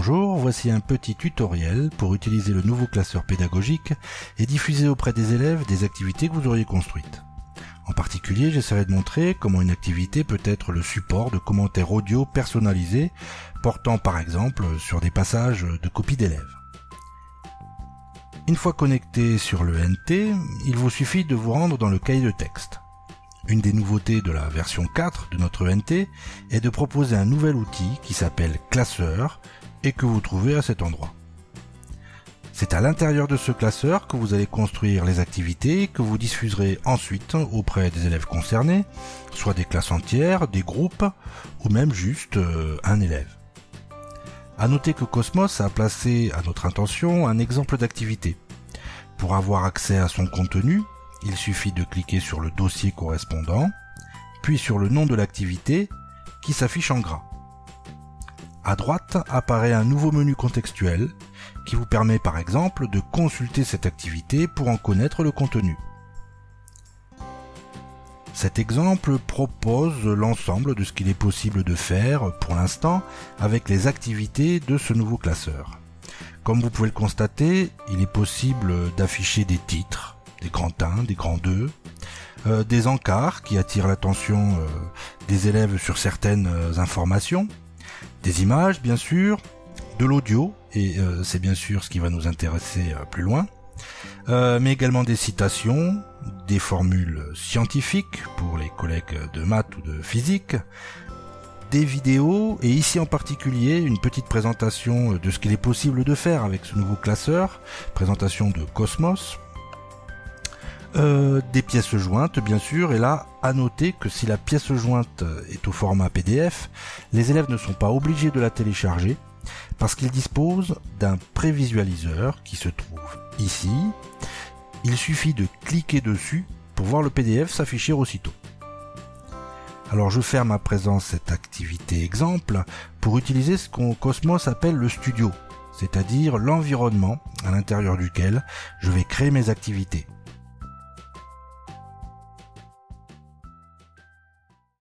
Bonjour, voici un petit tutoriel pour utiliser le nouveau classeur pédagogique et diffuser auprès des élèves des activités que vous auriez construites. En particulier, j'essaierai de montrer comment une activité peut être le support de commentaires audio personnalisés portant par exemple sur des passages de copies d'élèves. Une fois connecté sur le NT, il vous suffit de vous rendre dans le cahier de texte. Une des nouveautés de la version 4 de notre NT est de proposer un nouvel outil qui s'appelle Classeur et que vous trouvez à cet endroit. C'est à l'intérieur de ce classeur que vous allez construire les activités que vous diffuserez ensuite auprès des élèves concernés, soit des classes entières, des groupes ou même juste un élève. À noter que Cosmos a placé à notre intention un exemple d'activité. Pour avoir accès à son contenu, il suffit de cliquer sur le dossier correspondant, puis sur le nom de l'activité qui s'affiche en gras. À droite apparaît un nouveau menu contextuel qui vous permet par exemple de consulter cette activité pour en connaître le contenu. Cet exemple propose l'ensemble de ce qu'il est possible de faire pour l'instant avec les activités de ce nouveau classeur. Comme vous pouvez le constater, il est possible d'afficher des titres, des grands 1, des grands 2, des encarts qui attirent l'attention des élèves sur certaines informations, des images bien sûr, de l'audio, et c'est bien sûr ce qui va nous intéresser plus loin, mais également des citations, des formules scientifiques pour les collègues de maths ou de physique, des vidéos, et ici en particulier une petite présentation de ce qu'il est possible de faire avec ce nouveau classeur, présentation de Cosmos, des pièces jointes bien sûr, et là à noter que si la pièce jointe est au format PDF, les élèves ne sont pas obligés de la télécharger parce qu'ils disposent d'un prévisualiseur qui se trouve ici. Il suffit de cliquer dessus pour voir le PDF s'afficher aussitôt. Alors je ferme à présent cette activité exemple pour utiliser ce qu'on Cosmos appelle le studio, c'est-à-dire l'environnement à l'intérieur duquel je vais créer mes activités.